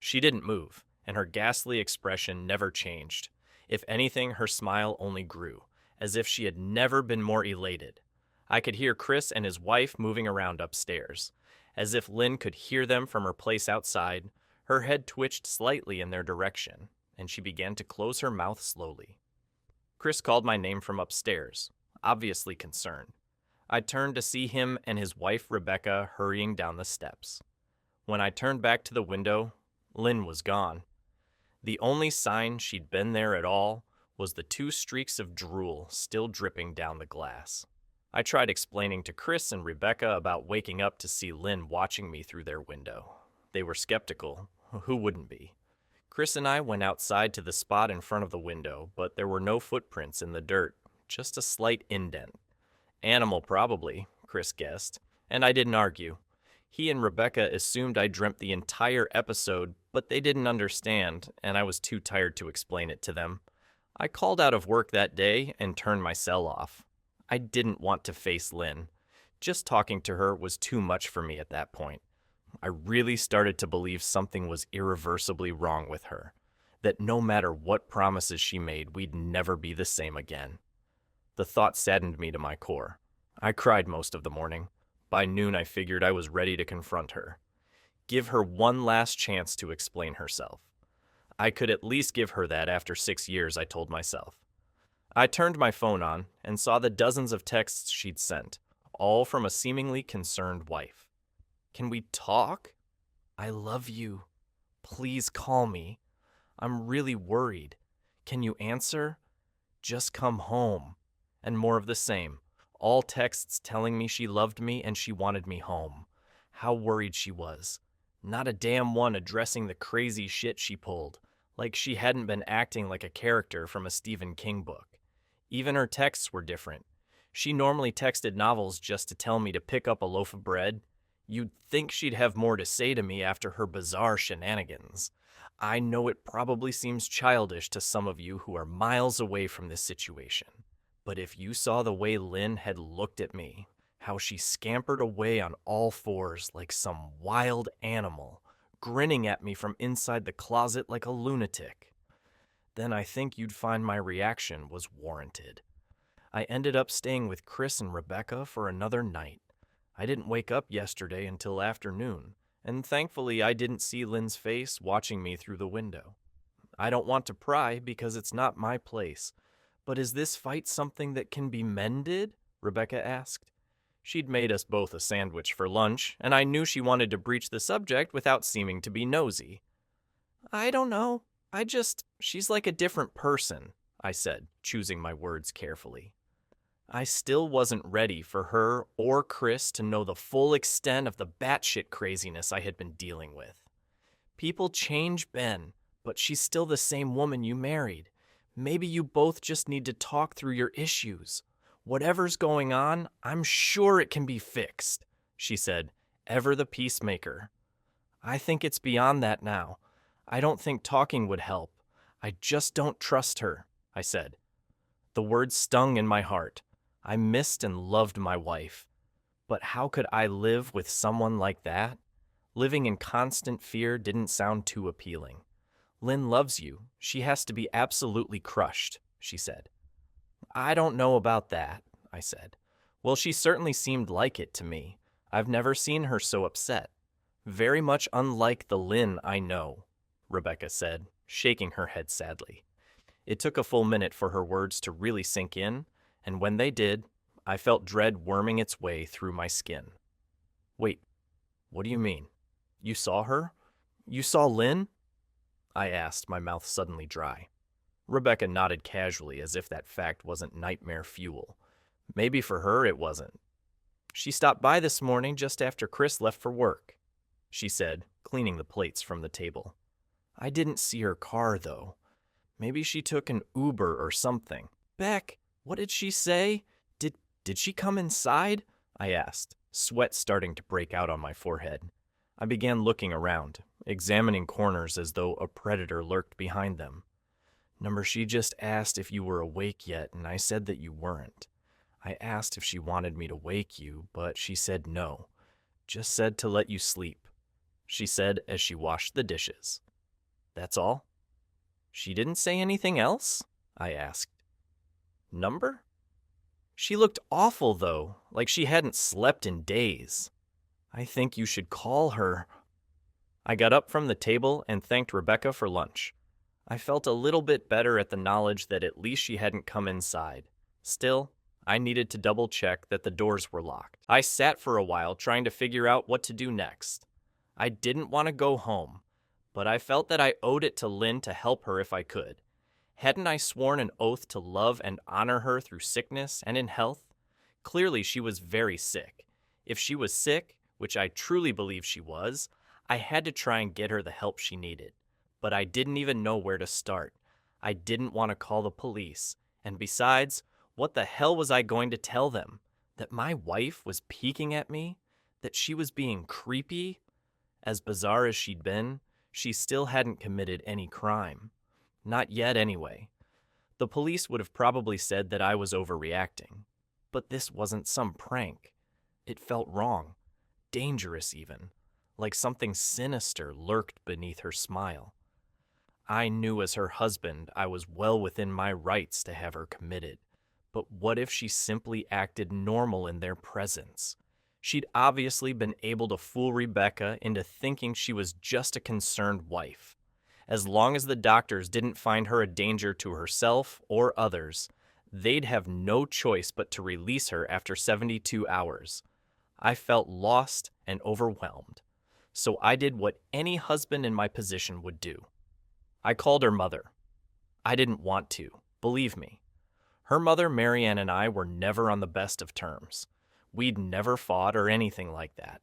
She didn't move, and her ghastly expression never changed. If anything, her smile only grew, as if she had never been more elated. I could hear Chris and his wife moving around upstairs. As if Lynn could hear them from her place outside, her head twitched slightly in their direction, and she began to close her mouth slowly. Chris called my name from upstairs, obviously concerned. I turned to see him and his wife Rebecca hurrying down the steps. When I turned back to the window, Lynn was gone. The only sign she'd been there at all was the 2 streaks of drool still dripping down the glass. I tried explaining to Chris and Rebecca about waking up to see Lynn watching me through their window. They were skeptical. Who wouldn't be? Chris and I went outside to the spot in front of the window, but there were no footprints in the dirt, just a slight indent. Animal probably, Chris guessed, and I didn't argue. He and Rebecca assumed I dreamt the entire episode, but they didn't understand, and I was too tired to explain it to them. I called out of work that day and turned my cell off. I didn't want to face Lynn. Just talking to her was too much for me at that point. I really started to believe something was irreversibly wrong with her, that no matter what promises she made, we'd never be the same again. The thought saddened me to my core. I cried most of the morning. By noon, I figured I was ready to confront her. Give her one last chance to explain herself. I could at least give her that after 6 years, I told myself. I turned my phone on and saw the dozens of texts she'd sent, all from a seemingly concerned wife. Can we talk? I love you. Please call me. I'm really worried. Can you answer? Just come home. And more of the same. All texts telling me she loved me and she wanted me home. How worried she was. Not a damn one addressing the crazy shit she pulled, like she hadn't been acting like a character from a Stephen King book. Even her texts were different. She normally texted novels just to tell me to pick up a loaf of bread. You'd think she'd have more to say to me after her bizarre shenanigans. I know it probably seems childish to some of you who are miles away from this situation. But if you saw the way Lynn had looked at me, how she scampered away on all fours like some wild animal, grinning at me from inside the closet like a lunatic, then I think you'd find my reaction was warranted. I ended up staying with Chris and Rebecca for another night. I didn't wake up yesterday until afternoon, and thankfully I didn't see Lynn's face watching me through the window. I don't want to pry because it's not my place. But is this fight something that can be mended? Rebecca asked. She'd made us both a sandwich for lunch, and I knew she wanted to breach the subject without seeming to be nosy. I don't know. She's like a different person, I said, choosing my words carefully. I still wasn't ready for her or Chris to know the full extent of the batshit craziness I had been dealing with. People change, Ben, but she's still the same woman you married. Maybe you both just need to talk through your issues. Whatever's going on, I'm sure it can be fixed, she said, ever the peacemaker. I think it's beyond that now. I don't think talking would help. I just don't trust her, I said. The words stung in my heart. I missed and loved my wife. But how could I live with someone like that? Living in constant fear didn't sound too appealing. Lynn loves you. She has to be absolutely crushed, she said. I don't know about that, I said. Well, she certainly seemed like it to me. I've never seen her so upset. Very much unlike the Lynn I know, Rebecca said, shaking her head sadly. It took a full minute for her words to really sink in, and when they did, I felt dread worming its way through my skin. Wait, what do you mean? You saw her? You saw Lynn? I asked, my mouth suddenly dry. Rebecca nodded casually as if that fact wasn't nightmare fuel. Maybe for her it wasn't. She stopped by this morning just after Chris left for work, she said, cleaning the plates from the table. I didn't see her car, though. Maybe she took an Uber or something. Beck, what did she say? Did she come inside? I asked, sweat starting to break out on my forehead. I began looking around, examining corners as though a predator lurked behind them. Number, she just asked if you were awake yet, and I said that you weren't. I asked if she wanted me to wake you, but she said no. Just said to let you sleep, she said as she washed the dishes. That's all? She didn't say anything else? I asked. Number? She looked awful, though, like she hadn't slept in days. I think you should call her. I got up from the table and thanked Rebecca for lunch. I felt a little bit better at the knowledge that at least she hadn't come inside. Still, I needed to double check that the doors were locked. I sat for a while trying to figure out what to do next. I didn't want to go home, but I felt that I owed it to Lynn to help her if I could. Hadn't I sworn an oath to love and honor her through sickness and in health? Clearly she was very sick. If she was sick, which I truly believe she was, I had to try and get her the help she needed. But I didn't even know where to start. I didn't want to call the police. And besides, what the hell was I going to tell them? That my wife was peeking at me? That she was being creepy? As bizarre as she'd been, she still hadn't committed any crime. Not yet, anyway. The police would have probably said that I was overreacting. But this wasn't some prank. It felt wrong. Dangerous, even. Like something sinister lurked beneath her smile. I knew as her husband I was well within my rights to have her committed. But what if she simply acted normal in their presence? She'd obviously been able to fool Rebecca into thinking she was just a concerned wife. As long as the doctors didn't find her a danger to herself or others, they'd have no choice but to release her after 72 hours. I felt lost and overwhelmed. So I did what any husband in my position would do. I called her mother. I didn't want to, believe me. Her mother, Marianne, and I were never on the best of terms. We'd never fought or anything like that.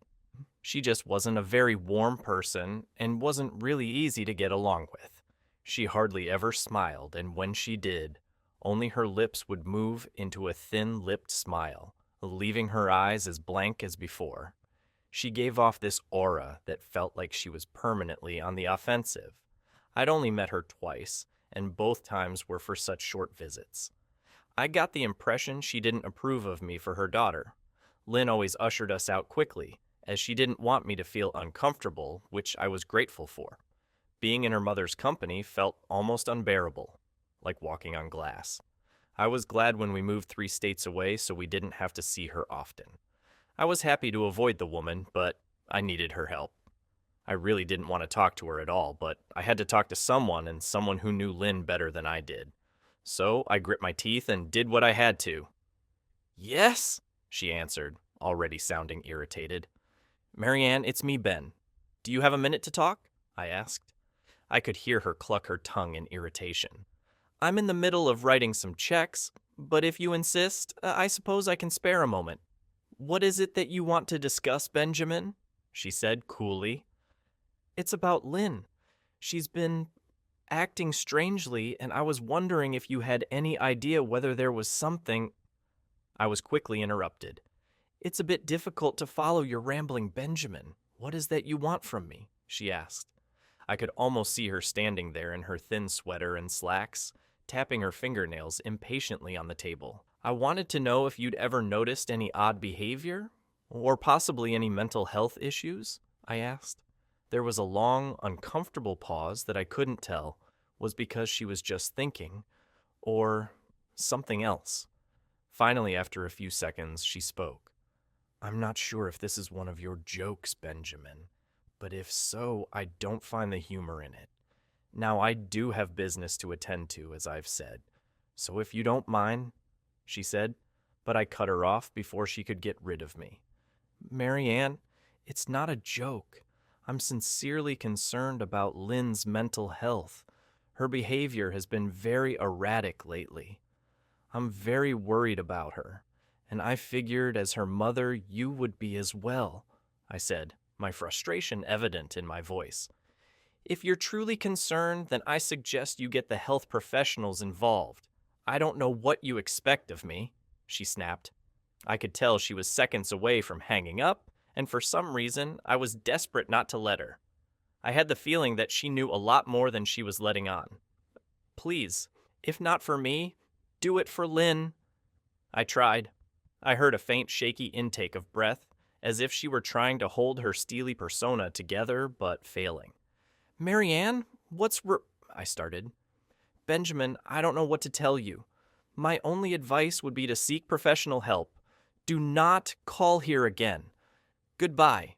She just wasn't a very warm person and wasn't really easy to get along with. She hardly ever smiled, and when she did, only her lips would move into a thin-lipped smile, leaving her eyes as blank as before. She gave off this aura that felt like she was permanently on the offensive. I'd only met her twice, and both times were for such short visits. I got the impression she didn't approve of me for her daughter. Lynn always ushered us out quickly, as she didn't want me to feel uncomfortable, which I was grateful for. Being in her mother's company felt almost unbearable, like walking on glass. I was glad when we moved 3 states away so we didn't have to see her often. I was happy to avoid the woman, but I needed her help. I really didn't want to talk to her at all, but I had to talk to someone, and someone who knew Lynn better than I did. So I grit my teeth and did what I had to. "Yes," she answered, already sounding irritated. "Marianne, it's me, Ben. Do you have a minute to talk?" I asked. I could hear her cluck her tongue in irritation. "I'm in the middle of writing some checks, but if you insist, I suppose I can spare a moment." "What is it that you want to discuss, Benjamin?" she said coolly. "It's about Lynn. She's been acting strangely, and I was wondering if you had any idea whether there was something—" I was quickly interrupted. "It's a bit difficult to follow your rambling, Benjamin. What is that you want from me?" she asked. I could almost see her standing there in her thin sweater and slacks, tapping her fingernails impatiently on the table. "I wanted to know if you'd ever noticed any odd behavior, or possibly any mental health issues," I asked. There was a long, uncomfortable pause that I couldn't tell was because she was just thinking, or something else. Finally, after a few seconds, she spoke. "I'm not sure if this is one of your jokes, Benjamin, but if so, I don't find the humor in it. Now, I do have business to attend to, as I've said, so if you don't mind," she said, but I cut her off before she could get rid of me. "Marianne, it's not a joke. I'm sincerely concerned about Lynn's mental health. Her behavior has been very erratic lately. I'm very worried about her, and I figured as her mother you would be as well," I said, my frustration evident in my voice. "If you're truly concerned, then I suggest you get the health professionals involved. I don't know what you expect of me," she snapped. I could tell she was seconds away from hanging up, and for some reason, I was desperate not to let her. I had the feeling that she knew a lot more than she was letting on. "Please, if not for me, do it for Lynn." I tried. I heard a faint, shaky intake of breath, as if she were trying to hold her steely persona together, but failing. "Marianne, I started. Benjamin, I don't know what to tell you. My only advice would be to seek professional help. Do not call here again. Goodbye.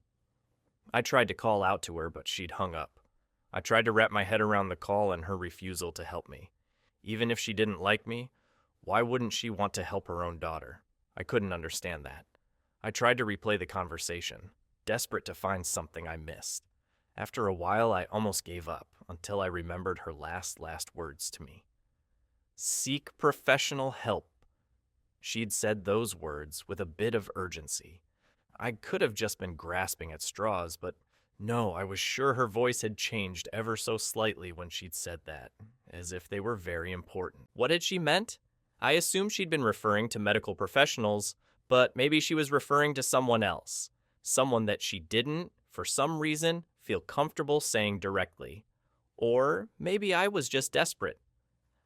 I tried to call out to her, but she'd hung up. I tried to wrap my head around the call and her refusal to help me. Even if she didn't like me, why wouldn't she want to help her own daughter? I couldn't understand that. I tried to replay the conversation, desperate to find something I missed. After a while, I almost gave up until I remembered her last words to me. Seek professional help. She'd said those words with a bit of urgency. I could have just been grasping at straws, but no, I was sure her voice had changed ever so slightly when she'd said that, as if they were very important. What had she meant? I assumed she'd been referring to medical professionals, but maybe she was referring to someone else. Someone that she didn't, for some reason, feel comfortable saying directly. Or maybe I was just desperate.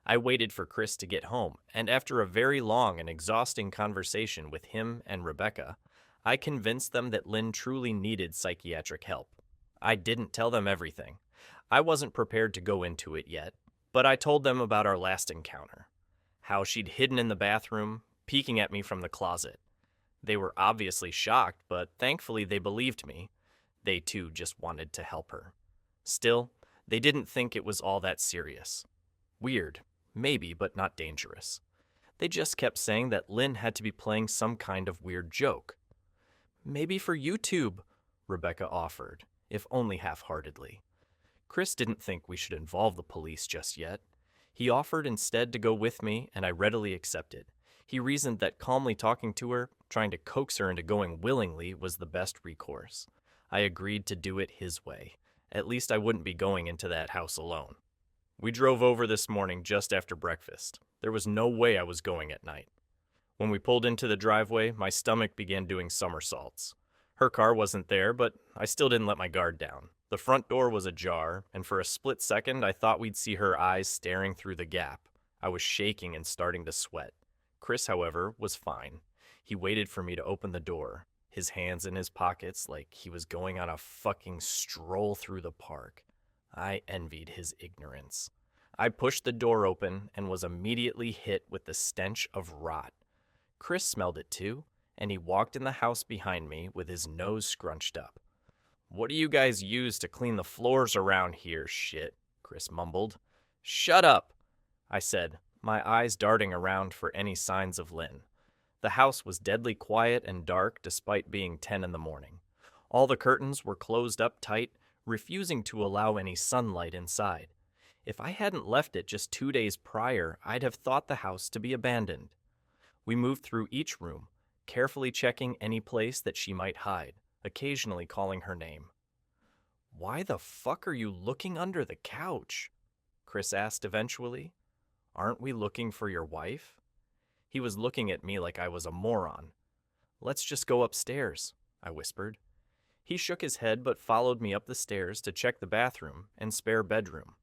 I waited for Chris to get home, and after a very long and exhausting conversation with him and Rebecca, I convinced them that Lynn truly needed psychiatric help. I didn't tell them everything. I wasn't prepared to go into it yet, but I told them about our last encounter. How she'd hidden in the bathroom, peeking at me from the closet. They were obviously shocked, but thankfully they believed me. They too just wanted to help her. Still, they didn't think it was all that serious. Weird, maybe, but not dangerous. They just kept saying that Lynn had to be playing some kind of weird joke. Maybe for YouTube, Rebecca offered, if only half-heartedly. Chris didn't think we should involve the police just yet. He offered instead to go with me, and I readily accepted. He reasoned that calmly talking to her, trying to coax her into going willingly, was the best recourse. I agreed to do it his way. At least I wouldn't be going into that house alone. We drove over this morning just after breakfast. There was no way I was going at night. When we pulled into the driveway, my stomach began doing somersaults. Her car wasn't there, but I still didn't let my guard down. The front door was ajar, and for a split second I thought we'd see her eyes staring through the gap. I was shaking and starting to sweat. Chris, however, was fine. He waited for me to open the door, his hands in his pockets like he was going on a fucking stroll through the park. I envied his ignorance. I pushed the door open and was immediately hit with the stench of rot. Chris smelled it too, and he walked in the house behind me with his nose scrunched up. "What do you guys use to clean the floors around here, shit?" Chris mumbled. "Shut up," I said, my eyes darting around for any signs of Lynn. The house was deadly quiet and dark despite being 10 in the morning. All the curtains were closed up tight, refusing to allow any sunlight inside. If I hadn't left it just 2 days prior, I'd have thought the house to be abandoned. We moved through each room, carefully checking any place that she might hide, occasionally calling her name. "Why the fuck are you looking under the couch?" Chris asked eventually. "Aren't we looking for your wife?" He was looking at me like I was a moron. "Let's just go upstairs," I whispered. He shook his head but followed me up the stairs to check the bathroom and spare bedroom.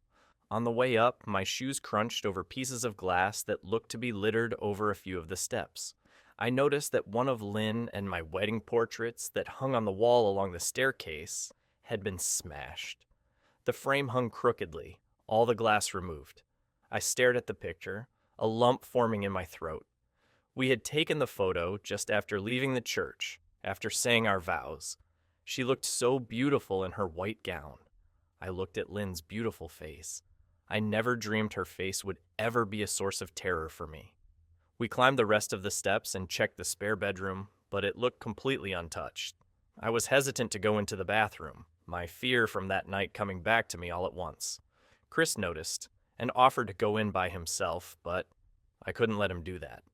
On the way up, my shoes crunched over pieces of glass that looked to be littered over a few of the steps. I noticed that one of Lynn and my wedding portraits that hung on the wall along the staircase had been smashed. The frame hung crookedly, all the glass removed. I stared at the picture, a lump forming in my throat. We had taken the photo just after leaving the church, after saying our vows. She looked so beautiful in her white gown. I looked at Lynn's beautiful face. I never dreamed her face would ever be a source of terror for me. We climbed the rest of the steps and checked the spare bedroom, but it looked completely untouched. I was hesitant to go into the bathroom, my fear from that night coming back to me all at once. Chris noticed and offered to go in by himself, but I couldn't let him do that.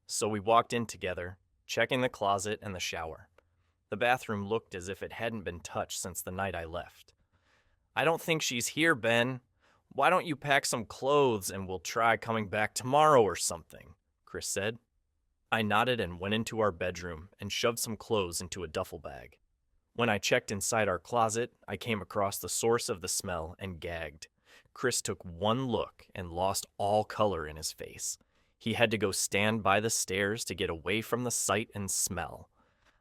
So we walked in together, checking the closet and the shower. The bathroom looked as if it hadn't been touched since the night I left. "I don't think she's here, Ben. Why don't you pack some clothes and we'll try coming back tomorrow or something?" Chris said. I nodded and went into our bedroom and shoved some clothes into a duffel bag. When I checked inside our closet, I came across the source of the smell and gagged. Chris took one look and lost all color in his face. He had to go stand by the stairs to get away from the sight and smell.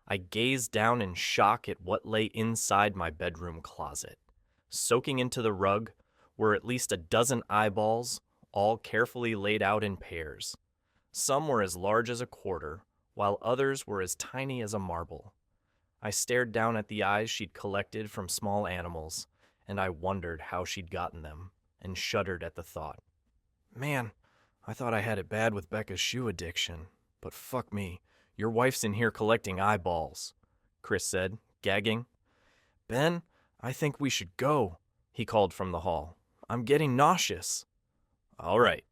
I gazed down in shock at what lay inside my bedroom closet. Soaking into the rug were at least a dozen eyeballs, all carefully laid out in pairs. Some were as large as a quarter, while others were as tiny as a marble. I stared down at the eyes she'd collected from small animals, and I wondered how she'd gotten them, and shuddered at the thought. Man, I thought I had it bad with Becca's shoe addiction, but fuck me, your wife's in here collecting eyeballs, Chris said, gagging. Ben, I think we should go, he called from the hall. I'm getting nauseous. All right.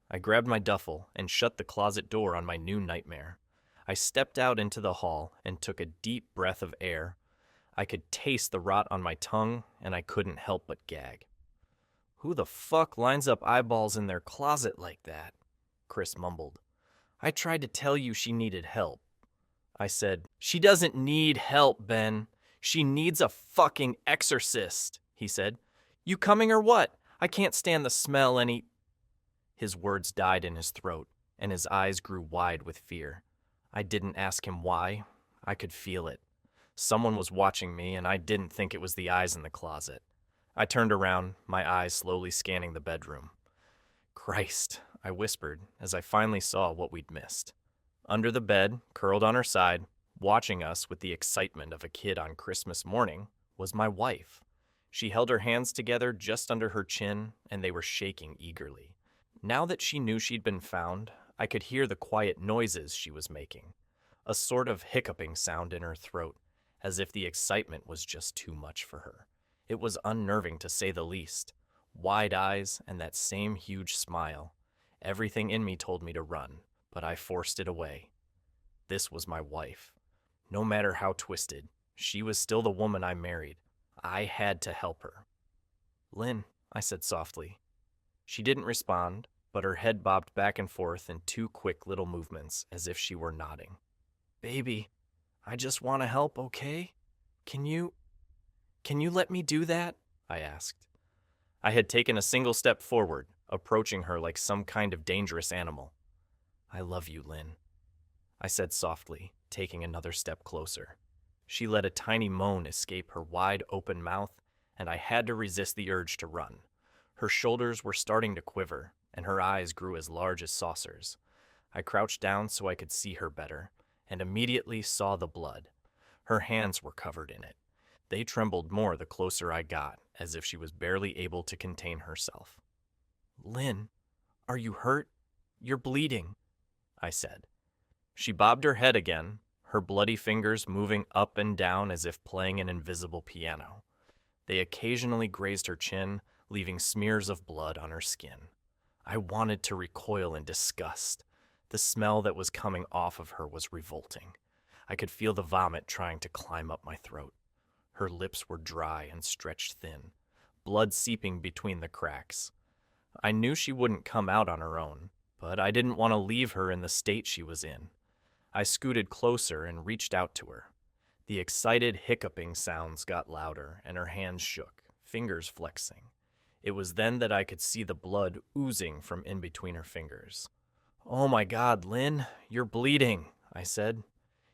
I grabbed my duffel and shut the closet door on my new nightmare. I stepped out into the hall and took a deep breath of air. I could taste the rot on my tongue, and I couldn't help but gag. Who the fuck lines up eyeballs in their closet like that? Chris mumbled. I tried to tell you she needed help. I said, She doesn't need help, Ben. She needs a fucking exorcist, he said. You coming or what? I can't stand the smell any... His words died in his throat, and his eyes grew wide with fear. I didn't ask him why. I could feel it. Someone was watching me, and I didn't think it was the eyes in the closet. I turned around, my eyes slowly scanning the bedroom. Christ, I whispered as I finally saw what we'd missed. Under the bed, curled on her side, watching us with the excitement of a kid on Christmas morning, was my wife. She held her hands together just under her chin, and they were shaking eagerly. Now that she knew she'd been found, I could hear the quiet noises she was making, a sort of hiccuping sound in her throat, as if the excitement was just too much for her. It was unnerving to say the least. Wide eyes and that same huge smile. Everything in me told me to run, but I forced it away. This was my wife. No matter how twisted, she was still the woman I married. I had to help her. Lynn, I said softly. She didn't respond, but her head bobbed back and forth in two quick little movements as if she were nodding. Baby, I just want to help, okay? Can you let me do that? I asked. I had taken a single step forward, approaching her like some kind of dangerous animal. I love you, Lynn, I said softly, taking another step closer. She let a tiny moan escape her wide open mouth, and I had to resist the urge to run. Her shoulders were starting to quiver, and her eyes grew as large as saucers. I crouched down so I could see her better, and immediately saw the blood. Her hands were covered in it. They trembled more the closer I got, as if she was barely able to contain herself. Lynn, are you hurt? You're bleeding, I said. She bobbed her head again, her bloody fingers moving up and down as if playing an invisible piano. They occasionally grazed her chin, leaving smears of blood on her skin. I wanted to recoil in disgust. The smell that was coming off of her was revolting. I could feel the vomit trying to climb up my throat. Her lips were dry and stretched thin, blood seeping between the cracks. I knew she wouldn't come out on her own, but I didn't want to leave her in the state she was in. I scooted closer and reached out to her. The excited hiccuping sounds got louder, and her hands shook, fingers flexing. It was then that I could see the blood oozing from in between her fingers. Oh my God, Lynn, you're bleeding, I said.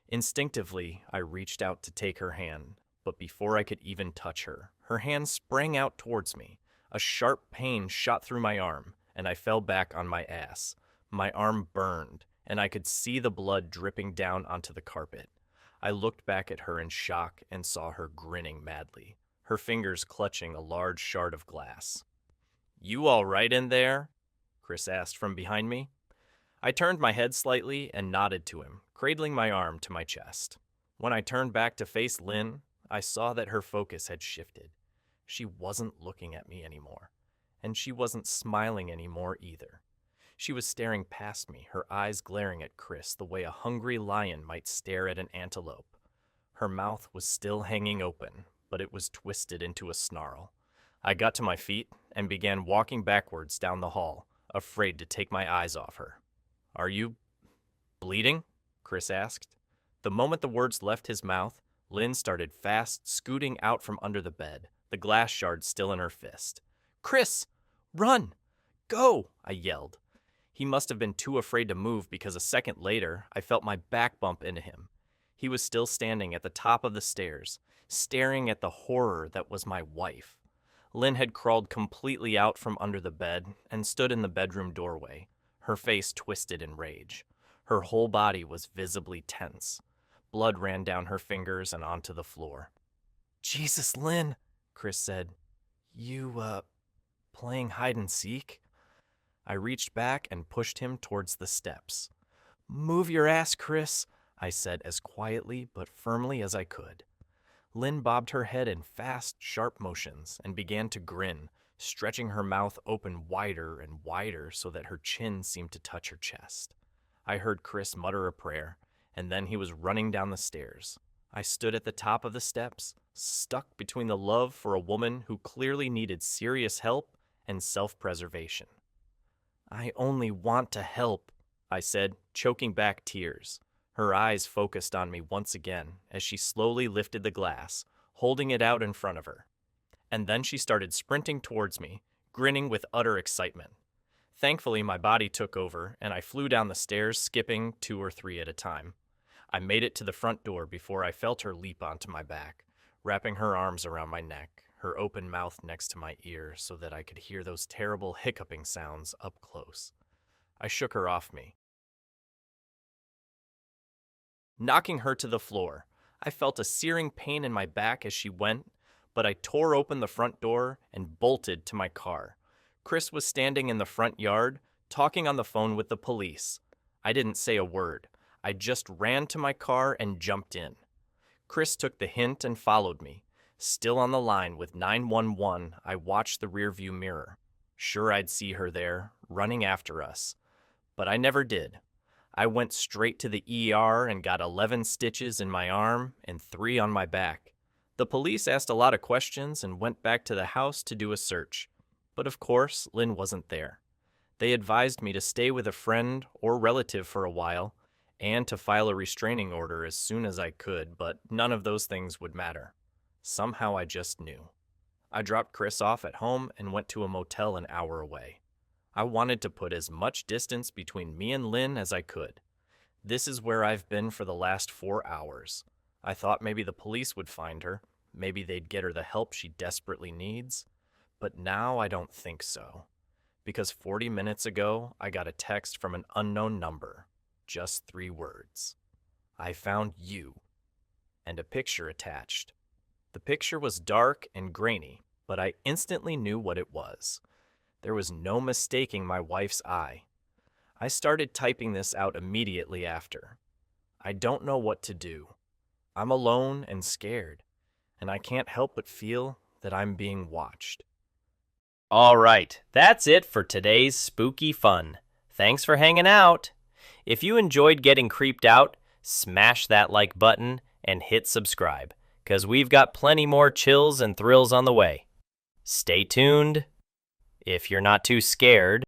Instinctively, I reached out to take her hand, but before I could even touch her, her hand sprang out towards me. A sharp pain shot through my arm, and I fell back on my ass. My arm burned, and I could see the blood dripping down onto the carpet. I looked back at her in shock and saw her grinning madly, her fingers clutching a large shard of glass. You all right in there? Chris asked from behind me. I turned my head slightly and nodded to him, cradling my arm to my chest. When I turned back to face Lynn, I saw that her focus had shifted. She wasn't looking at me anymore, and she wasn't smiling anymore either. She was staring past me, her eyes glaring at Chris the way a hungry lion might stare at an antelope. Her mouth was still hanging open, but it was twisted into a snarl. I got to my feet and began walking backwards down the hall, afraid to take my eyes off her. Are you bleeding? Chris asked. The moment the words left his mouth, Lynn started fast, scooting out from under the bed, the glass shard still in her fist. Chris, run! Go! I yelled. He must have been too afraid to move because a second later, I felt my back bump into him. He was still standing at the top of the stairs, staring at the horror that was my wife. Lynn had crawled completely out from under the bed and stood in the bedroom doorway, her face twisted in rage. Her whole body was visibly tense. Blood ran down her fingers and onto the floor. "Jesus, Lynn," Chris said. "You, playing hide and seek?" I reached back and pushed him towards the steps. "Move your ass, Chris," I said as quietly but firmly as I could. Lynn bobbed her head in fast, sharp motions and began to grin, stretching her mouth open wider and wider so that her chin seemed to touch her chest. I heard Chris mutter a prayer, and then he was running down the stairs. I stood at the top of the steps, stuck between the love for a woman who clearly needed serious help and self-preservation. "I only want to help," I said, choking back tears. Her eyes focused on me once again as she slowly lifted the glass, holding it out in front of her. And then she started sprinting towards me, grinning with utter excitement. Thankfully, my body took over, and I flew down the stairs, skipping 2 or 3 at a time. I made it to the front door before I felt her leap onto my back, wrapping her arms around my neck, her open mouth next to my ear so that I could hear those terrible hiccuping sounds up close. I shook her off me, knocking her to the floor. I felt a searing pain in my back as she went, but I tore open the front door and bolted to my car. Chris was standing in the front yard, talking on the phone with the police. I didn't say a word. I just ran to my car and jumped in. Chris took the hint and followed me. Still on the line with 911, I watched the rearview mirror. Sure I'd see her there, running after us. But I never did. I went straight to the ER and got 11 stitches in my arm and 3 on my back. The police asked a lot of questions and went back to the house to do a search. But of course, Lynn wasn't there. They advised me to stay with a friend or relative for a while and to file a restraining order as soon as I could, but none of those things would matter. Somehow I just knew. I dropped Chris off at home and went to a motel an hour away. I wanted to put as much distance between me and Lynn as I could. This is where I've been for the last 4 hours. I thought maybe the police would find her. Maybe they'd get her the help she desperately needs. But now I don't think so. Because 40 minutes ago, I got a text from an unknown number. Just 3 words. "I found you." And a picture attached. The picture was dark and grainy, but I instantly knew what it was. There was no mistaking my wife's eye. I started typing this out immediately after. I don't know what to do. I'm alone and scared, and I can't help but feel that I'm being watched. All right, that's it for today's spooky fun. Thanks for hanging out. If you enjoyed getting creeped out, smash that like button and hit subscribe, because we've got plenty more chills and thrills on the way. Stay tuned. If you're not too scared,